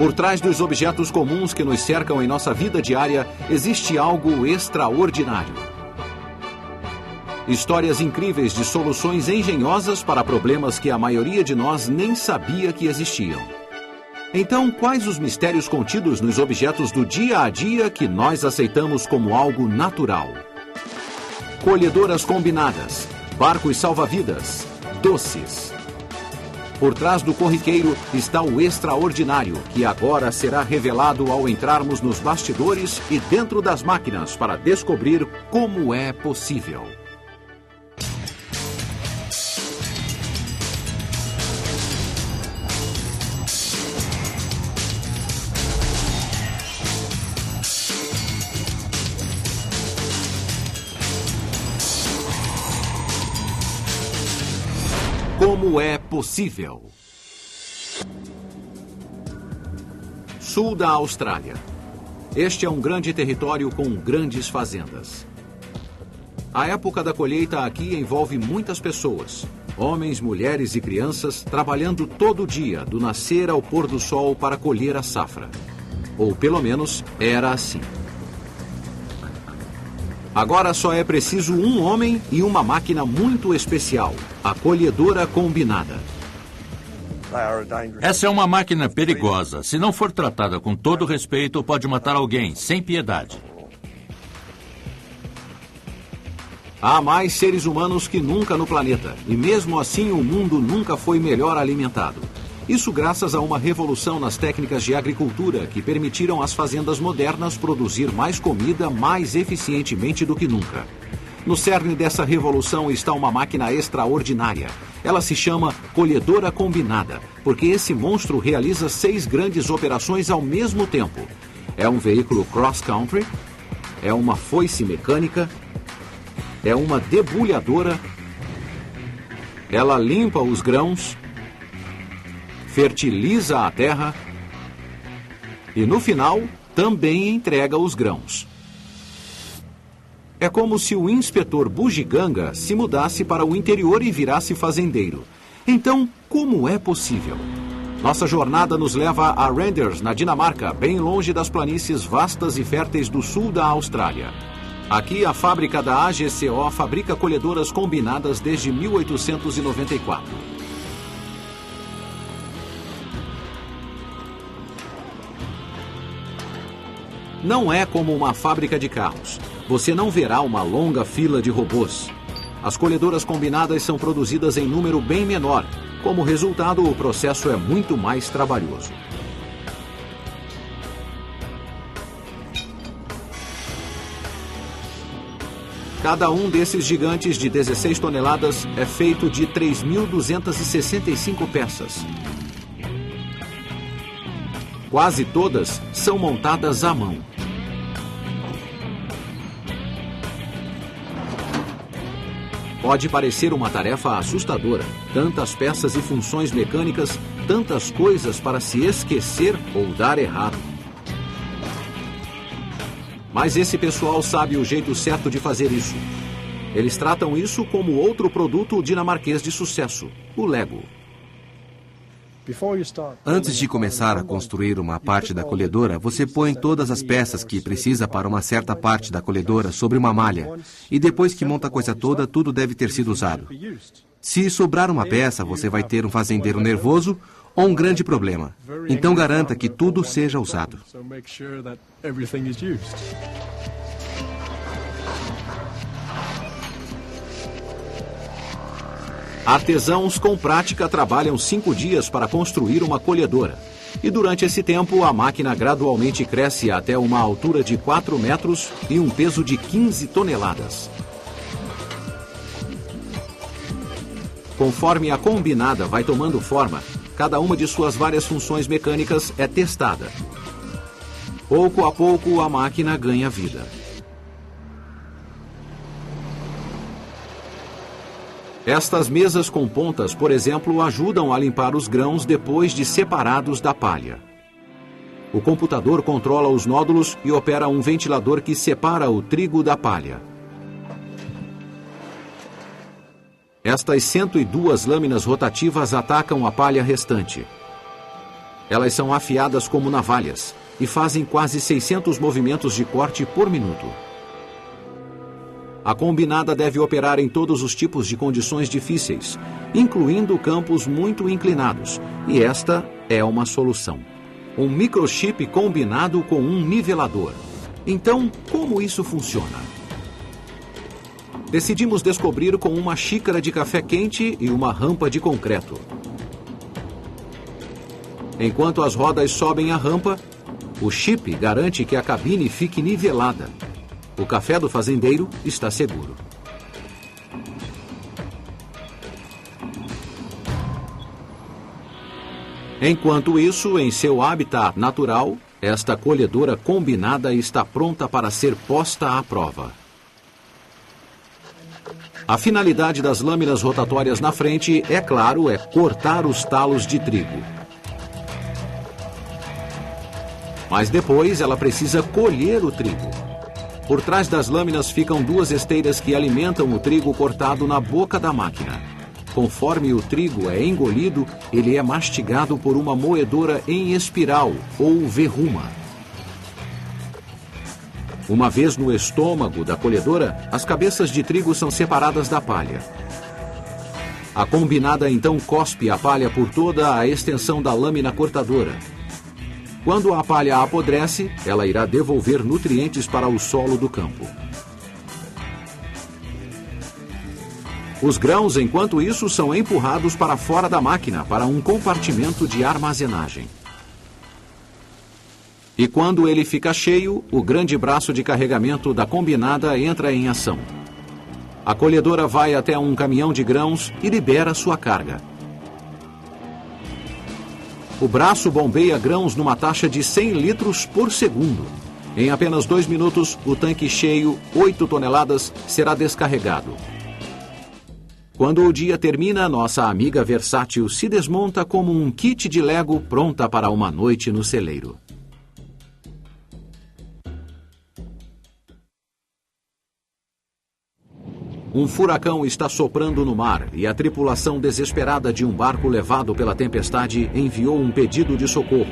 Por trás dos objetos comuns que nos cercam em nossa vida diária, existe algo extraordinário. Histórias incríveis de soluções engenhosas para problemas que a maioria de nós nem sabia que existiam. Então, quais os mistérios contidos nos objetos do dia a dia que nós aceitamos como algo natural? Colhedoras combinadas, barcos salva-vidas, doces. Por trás do corriqueiro está o extraordinário, que agora será revelado ao entrarmos nos bastidores e dentro das máquinas para descobrir como é possível. Como é possível? Sul da Austrália. Este é um grande território com grandes fazendas. A época da colheita aqui envolve muitas pessoas, homens, mulheres e crianças, trabalhando todo dia, do nascer ao pôr do sol para colher a safra. Ou pelo menos era assim. Agora só é preciso um homem e uma máquina muito especial, a colhedora combinada. Essa é uma máquina perigosa. Se não for tratada com todo respeito, pode matar alguém, sem piedade. Há mais seres humanos que nunca no planeta, e mesmo assim o mundo nunca foi melhor alimentado. Isso graças a uma revolução nas técnicas de agricultura que permitiram às fazendas modernas produzir mais comida mais eficientemente do que nunca. No cerne dessa revolução está uma máquina extraordinária. Ela se chama colhedora combinada, porque esse monstro realiza 6 grandes operações ao mesmo tempo. É um veículo cross-country, é uma foice mecânica, é uma debulhadora, ela limpa os grãos, fertiliza a terra e, no final, também entrega os grãos. É como se o inspetor bugiganga se mudasse para o interior e virasse fazendeiro. Então, como é possível? Nossa jornada nos leva a Randers, na Dinamarca, bem longe das planícies vastas e férteis do sul da Austrália. Aqui, a fábrica da AGCO fabrica colhedoras combinadas desde 1894. Não é como uma fábrica de carros. Você não verá uma longa fila de robôs. As colhedoras combinadas são produzidas em número bem menor. Como resultado, o processo é muito mais trabalhoso. Cada um desses gigantes de 16 toneladas é feito de 3.265 peças. Quase todas são montadas à mão. Pode parecer uma tarefa assustadora. Tantas peças e funções mecânicas, tantas coisas para se esquecer ou dar errado. Mas esse pessoal sabe o jeito certo de fazer isso. Eles tratam isso como outro produto dinamarquês de sucesso, o Lego. Antes de começar a construir uma parte da colhedora, você põe todas as peças que precisa para uma certa parte da colhedora sobre uma malha. E depois que monta a coisa toda, tudo deve ter sido usado. Se sobrar uma peça, você vai ter um fazendeiro nervoso ou um grande problema. Então garanta que tudo seja usado. Artesãos com prática trabalham 5 dias para construir uma colhedora. E durante esse tempo, a máquina gradualmente cresce até uma altura de 4 metros e um peso de 15 toneladas. Conforme a combinada vai tomando forma, cada uma de suas várias funções mecânicas é testada. Pouco a pouco, a máquina ganha vida. Estas mesas com pontas, por exemplo, ajudam a limpar os grãos depois de separados da palha. O computador controla os nódulos e opera um ventilador que separa o trigo da palha. Estas 102 lâminas rotativas atacam a palha restante. Elas são afiadas como navalhas e fazem quase 600 movimentos de corte por minuto. A combinada deve operar em todos os tipos de condições difíceis, incluindo campos muito inclinados, e esta é uma solução. Um microchip combinado com um nivelador. Então, como isso funciona? Decidimos descobrir com uma xícara de café quente e uma rampa de concreto. Enquanto as rodas sobem a rampa, o chip garante que a cabine fique nivelada. O café do fazendeiro está seguro. Enquanto isso, em seu habitat natural, esta colhedora combinada está pronta para ser posta à prova. A finalidade das lâminas rotatórias na frente, é claro, é cortar os talos de trigo. Mas depois ela precisa colher o trigo. Por trás das lâminas ficam duas esteiras que alimentam o trigo cortado na boca da máquina. Conforme o trigo é engolido, ele é mastigado por uma moedora em espiral, ou verruma. Uma vez no estômago da colhedora, as cabeças de trigo são separadas da palha. A combinada então cospe a palha por toda a extensão da lâmina cortadora. Quando a palha apodrece, ela irá devolver nutrientes para o solo do campo. Os grãos, enquanto isso, são empurrados para fora da máquina, para um compartimento de armazenagem. E quando ele fica cheio, o grande braço de carregamento da combinada entra em ação. A colhedora vai até um caminhão de grãos e libera sua carga. O braço bombeia grãos numa taxa de 100 litros por segundo. Em apenas 2 minutos, o tanque cheio, 8 toneladas, será descarregado. Quando o dia termina, nossa amiga versátil se desmonta como um kit de Lego pronta para uma noite no celeiro. Um furacão está soprando no mar e a tripulação desesperada de um barco levado pela tempestade enviou um pedido de socorro.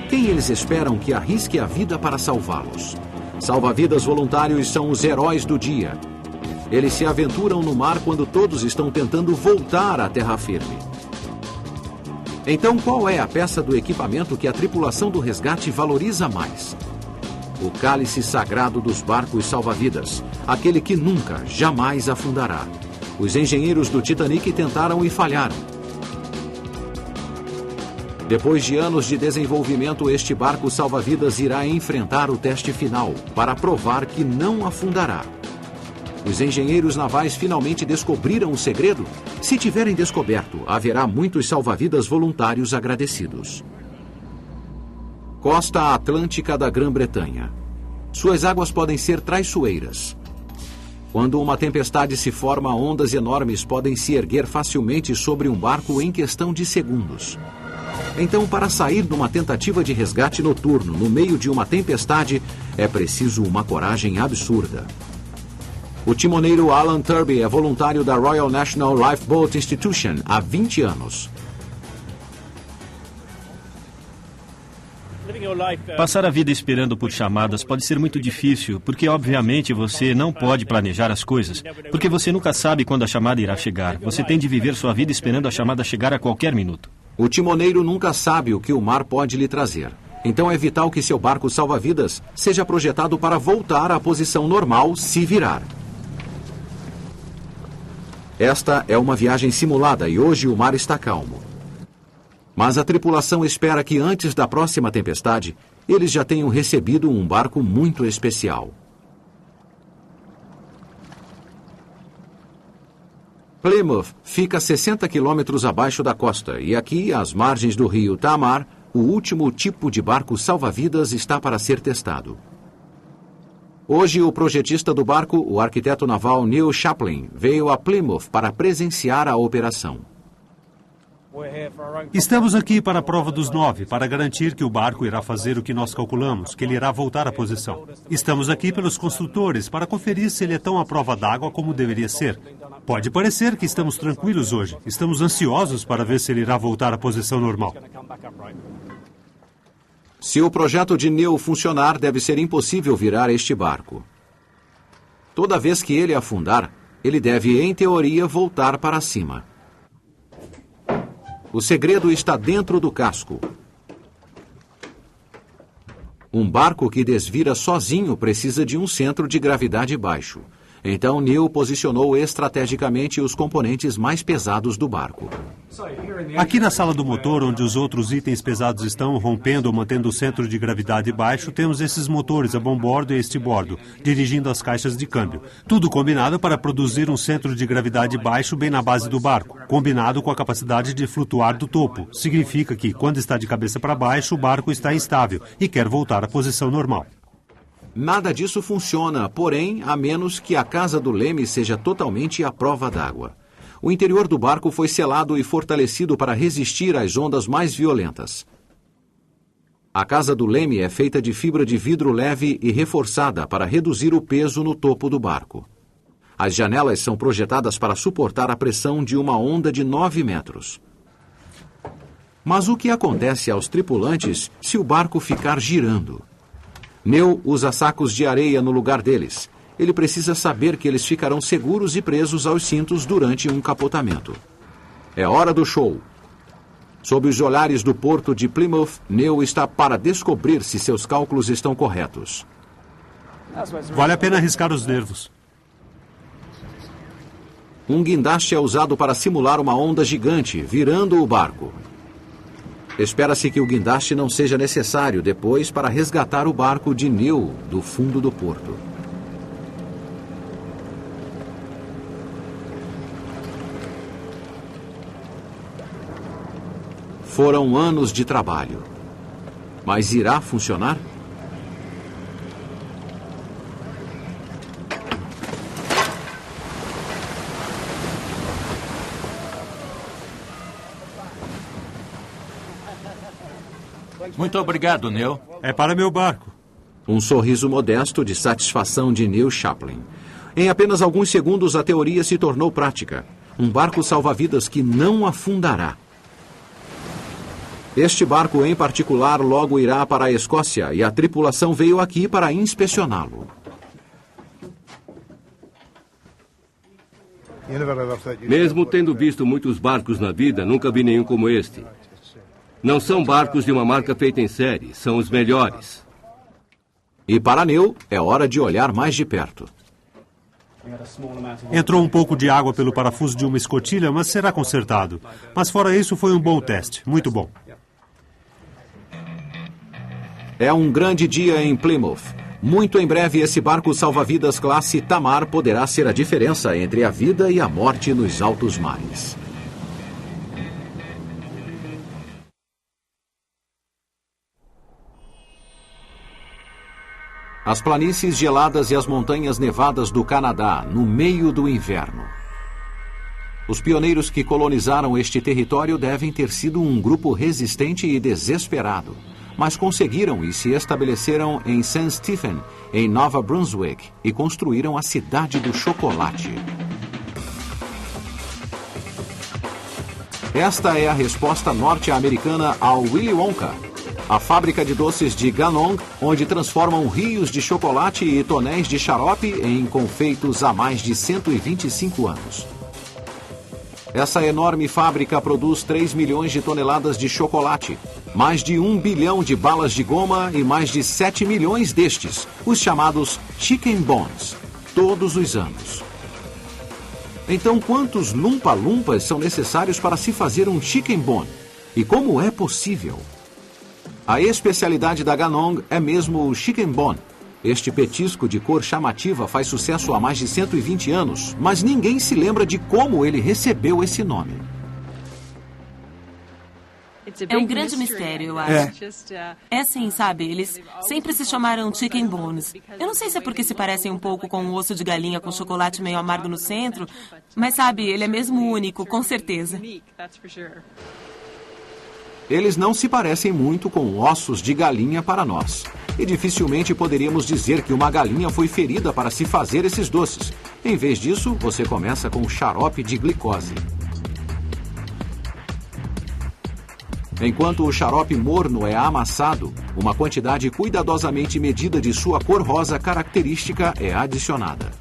Quem eles esperam que arrisque a vida para salvá-los? Salva-vidas voluntários são os heróis do dia. Eles se aventuram no mar quando todos estão tentando voltar à terra firme. Então, qual é a peça do equipamento que a tripulação do resgate valoriza mais? O cálice sagrado dos barcos salva-vidas, aquele que nunca, jamais afundará. Os engenheiros do Titanic tentaram e falharam. Depois de anos de desenvolvimento, este barco salva-vidas irá enfrentar o teste final para provar que não afundará. Os engenheiros navais finalmente descobriram o segredo? Se tiverem descoberto, haverá muitos salva-vidas voluntários agradecidos. Costa Atlântica da Grã-Bretanha. Suas águas podem ser traiçoeiras. Quando uma tempestade se forma, ondas enormes podem se erguer facilmente sobre um barco em questão de segundos. Então, para sair numa tentativa de resgate noturno no meio de uma tempestade, é preciso uma coragem absurda. O timoneiro Alan Turby é voluntário da Royal National Lifeboat Institution há 20 anos. Passar a vida esperando por chamadas pode ser muito difícil, porque obviamente você não pode planejar as coisas, porque você nunca sabe quando a chamada irá chegar. Você tem de viver sua vida esperando a chamada chegar a qualquer minuto. O timoneiro nunca sabe o que o mar pode lhe trazer. Então é vital que seu barco salva-vidas seja projetado para voltar à posição normal se virar. Esta é uma viagem simulada e hoje o mar está calmo. Mas a tripulação espera que antes da próxima tempestade, eles já tenham recebido um barco muito especial. Plymouth fica 60 quilômetros abaixo da costa e aqui, às margens do rio Tamar, o último tipo de barco salva-vidas está para ser testado. Hoje, o projetista do barco, o arquiteto naval Neil Chaplin, veio a Plymouth para presenciar a operação. Estamos aqui para a prova dos 9, para garantir que o barco irá fazer o que nós calculamos, que ele irá voltar à posição. Estamos aqui pelos construtores para conferir se ele é tão à prova d'água como deveria ser. Pode parecer que estamos tranquilos hoje. Estamos ansiosos para ver se ele irá voltar à posição normal. Se o projeto de Neil funcionar, deve ser impossível virar este barco. Toda vez que ele afundar, ele deve, em teoria, voltar para cima. O segredo está dentro do casco. Um barco que desvira sozinho precisa de um centro de gravidade baixo. Então, Neil posicionou estrategicamente os componentes mais pesados do barco. Aqui na sala do motor, onde os outros itens pesados estão, rompendo ou mantendo o centro de gravidade baixo, temos esses motores a bombordo e a estibordo, dirigindo as caixas de câmbio. Tudo combinado para produzir um centro de gravidade baixo bem na base do barco, combinado com a capacidade de flutuar do topo. Significa que, quando está de cabeça para baixo, o barco está instável e quer voltar à posição normal. Nada disso funciona, porém, a menos que a casa do leme seja totalmente à prova d'água. O interior do barco foi selado e fortalecido para resistir às ondas mais violentas. A casa do leme é feita de fibra de vidro leve e reforçada para reduzir o peso no topo do barco. As janelas são projetadas para suportar a pressão de uma onda de 9 metros. Mas o que acontece aos tripulantes se o barco ficar girando? Neil usa sacos de areia no lugar deles. Ele precisa saber que eles ficarão seguros e presos aos cintos durante um capotamento. É hora do show. Sob os olhares do porto de Plymouth, Neil está para descobrir se seus cálculos estão corretos. Vale a pena arriscar os nervos. Um guindaste é usado para simular uma onda gigante, virando o barco. Espera-se que o guindaste não seja necessário depois para resgatar o barco de Neil do fundo do porto. Foram anos de trabalho. Mas irá funcionar? Muito obrigado, Neil. É para meu barco. Um sorriso modesto de satisfação de Neil Chaplin. Em apenas alguns segundos, a teoria se tornou prática. Um barco salva-vidas que não afundará. Este barco em particular logo irá para a Escócia e a tripulação veio aqui para inspecioná-lo. Mesmo tendo visto muitos barcos na vida, nunca vi nenhum como este. Não são barcos de uma marca feita em série, são os melhores. E para Neil, é hora de olhar mais de perto. Entrou um pouco de água pelo parafuso de uma escotilha, mas será consertado. Mas fora isso, foi um bom teste. Muito bom. É um grande dia em Plymouth. Muito em breve, esse barco salva-vidas classe Tamar poderá ser a diferença entre a vida e a morte nos altos mares. As planícies geladas e as montanhas nevadas do Canadá, no meio do inverno. Os pioneiros que colonizaram este território devem ter sido um grupo resistente e desesperado, mas conseguiram e se estabeleceram em St. Stephen, em Nova Brunswick, e construíram a cidade do chocolate. Esta é a resposta norte-americana ao Willy Wonka, a fábrica de doces de Ganong, onde transformam rios de chocolate e tonéis de xarope em confeitos há mais de 125 anos. Essa enorme fábrica produz 3 milhões de toneladas de chocolate, mais de 1 bilhão de balas de goma e mais de 7 milhões destes, os chamados Chicken Bones, todos os anos. Então, quantos lumpa-lumpas são necessários para se fazer um Chicken Bone? E como é possível? A especialidade da Ganong é mesmo o Chicken Bone. Este petisco de cor chamativa faz sucesso há mais de 120 anos, mas ninguém se lembra de como ele recebeu esse nome. É um grande mistério, eu acho. É sim, sabe? Eles sempre se chamaram Chicken Bones. Eu não sei se é porque se parecem um pouco com um osso de galinha com chocolate meio amargo no centro, mas sabe, ele é mesmo único, com certeza. Eles não se parecem muito com ossos de galinha para nós. E dificilmente poderíamos dizer que uma galinha foi ferida para se fazer esses doces. Em vez disso, você começa com xarope de glicose. Enquanto o xarope morno é amassado, uma quantidade cuidadosamente medida de sua cor rosa característica é adicionada.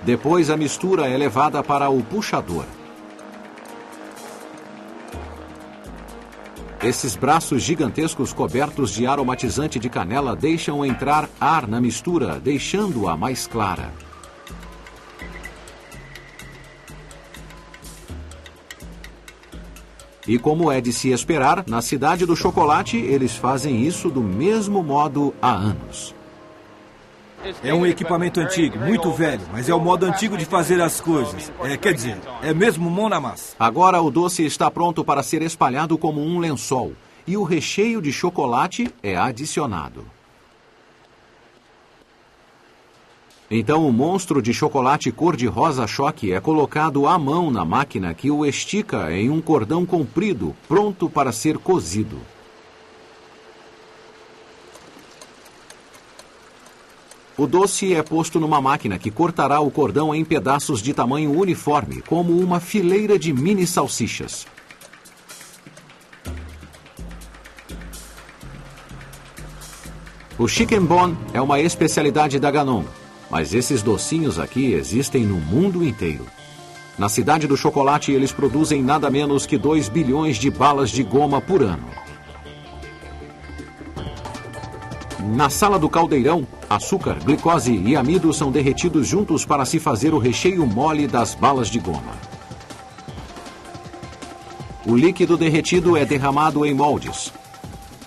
Depois a mistura é levada para o puxador. Esses braços gigantescos cobertos de aromatizante de canela deixam entrar ar na mistura, deixando-a mais clara. E como é de se esperar, na Cidade do Chocolate, eles fazem isso do mesmo modo há anos. É um equipamento antigo, muito velho, mas é o modo antigo de fazer as coisas. Quer dizer, é mesmo mão na massa. Agora o doce está pronto para ser espalhado como um lençol e o recheio de chocolate é adicionado. Então o monstro de chocolate cor-de-rosa choque é colocado à mão na máquina que o estica em um cordão comprido, pronto para ser cozido. O doce é posto numa máquina que cortará o cordão em pedaços de tamanho uniforme, como uma fileira de mini salsichas. O Chicken Bone é uma especialidade da Ganon, mas esses docinhos aqui existem no mundo inteiro. Na Cidade do Chocolate, eles produzem nada menos que 2 bilhões de balas de goma por ano. Na sala do caldeirão, açúcar, glicose e amido são derretidos juntos para se fazer o recheio mole das balas de goma. O líquido derretido é derramado em moldes.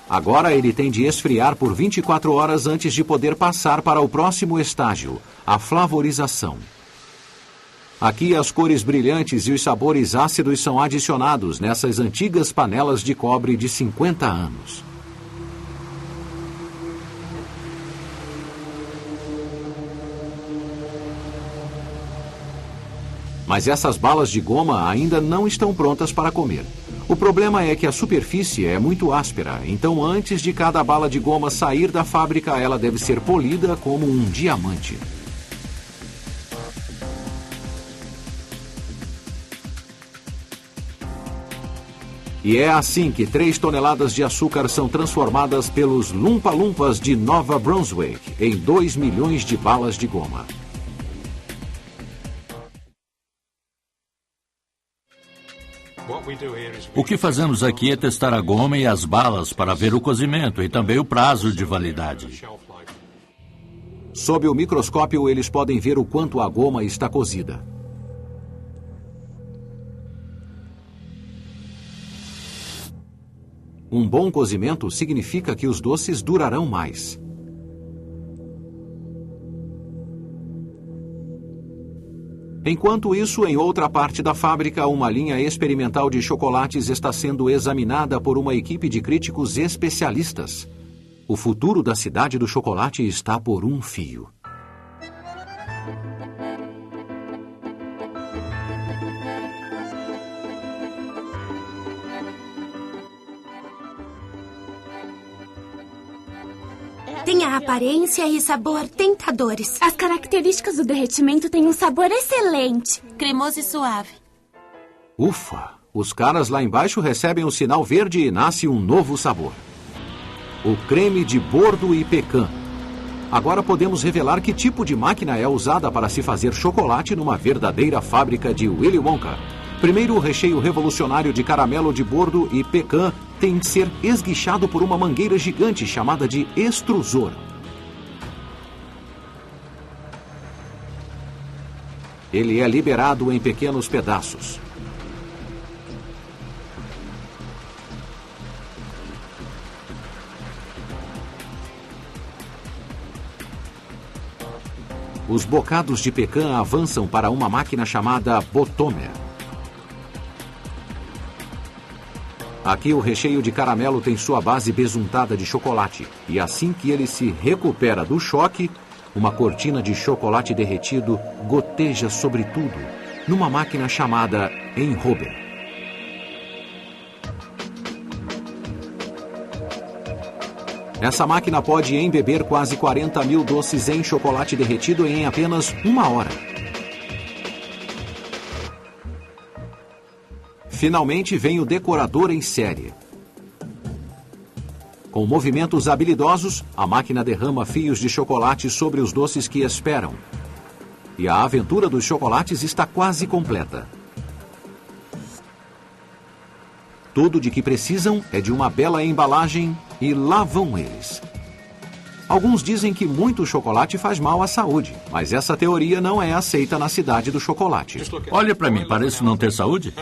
Agora ele tem de esfriar por 24 horas antes de poder passar para o próximo estágio, a flavorização. Aqui as cores brilhantes e os sabores ácidos são adicionados nessas antigas panelas de cobre de 50 anos. Mas essas balas de goma ainda não estão prontas para comer. O problema é que a superfície é muito áspera, então antes de cada bala de goma sair da fábrica, ela deve ser polida como um diamante. E é assim que 3 toneladas de açúcar são transformadas pelos Lumpa-Lumpas de Nova Brunswick em 2 milhões de balas de goma. O que fazemos aqui é testar a goma e as balas para ver o cozimento e também o prazo de validade. Sob o microscópio, eles podem ver o quanto a goma está cozida. Um bom cozimento significa que os doces durarão mais. Enquanto isso, em outra parte da fábrica, uma linha experimental de chocolates está sendo examinada por uma equipe de críticos especialistas. O futuro da Cidade do Chocolate está por um fio. Tem a aparência e sabor tentadores. As características do derretimento têm um sabor excelente. Cremoso e suave. Ufa! Os caras lá embaixo recebem o sinal verde e nasce um novo sabor. O creme de bordo e pecan. Agora podemos revelar que tipo de máquina é usada para se fazer chocolate numa verdadeira fábrica de Willy Wonka. Primeiro, o recheio revolucionário de caramelo de bordo e pecan tem de ser esguichado por uma mangueira gigante chamada de extrusor. Ele é liberado em pequenos pedaços. Os bocados de pecan avançam para uma máquina chamada Botomer. Aqui o recheio de caramelo tem sua base besuntada de chocolate, e assim que ele se recupera do choque, uma cortina de chocolate derretido goteja sobre tudo, numa máquina chamada enrober. Essa máquina pode embeber quase 40 mil doces em chocolate derretido em apenas 1 hora. Finalmente vem o decorador em série. Com movimentos habilidosos, a máquina derrama fios de chocolate sobre os doces que esperam. E a aventura dos chocolates está quase completa. Tudo de que precisam é de uma bela embalagem e lá vão eles. Alguns dizem que muito chocolate faz mal à saúde, mas essa teoria não é aceita na cidade do chocolate. Olha para mim, pareço não ter saúde?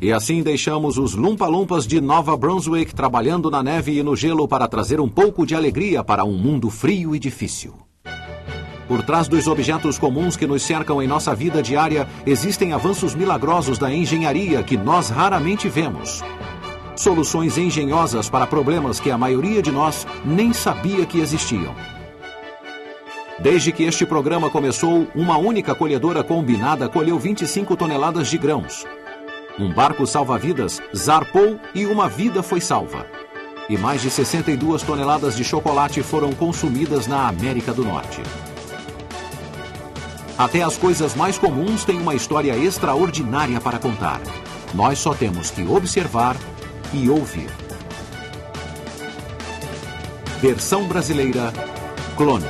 E assim deixamos os Lumpa-Lumpas de Nova Brunswick trabalhando na neve e no gelo para trazer um pouco de alegria para um mundo frio e difícil. Por trás dos objetos comuns que nos cercam em nossa vida diária, existem avanços milagrosos da engenharia que nós raramente vemos. Soluções engenhosas para problemas que a maioria de nós nem sabia que existiam. Desde que este programa começou, uma única colhedora combinada colheu 25 toneladas de grãos. Um barco salva-vidas zarpou e uma vida foi salva. E mais de 62 toneladas de chocolate foram consumidas na América do Norte. Até as coisas mais comuns têm uma história extraordinária para contar. Nós só temos que observar e ouvir. Versão brasileira, Clone.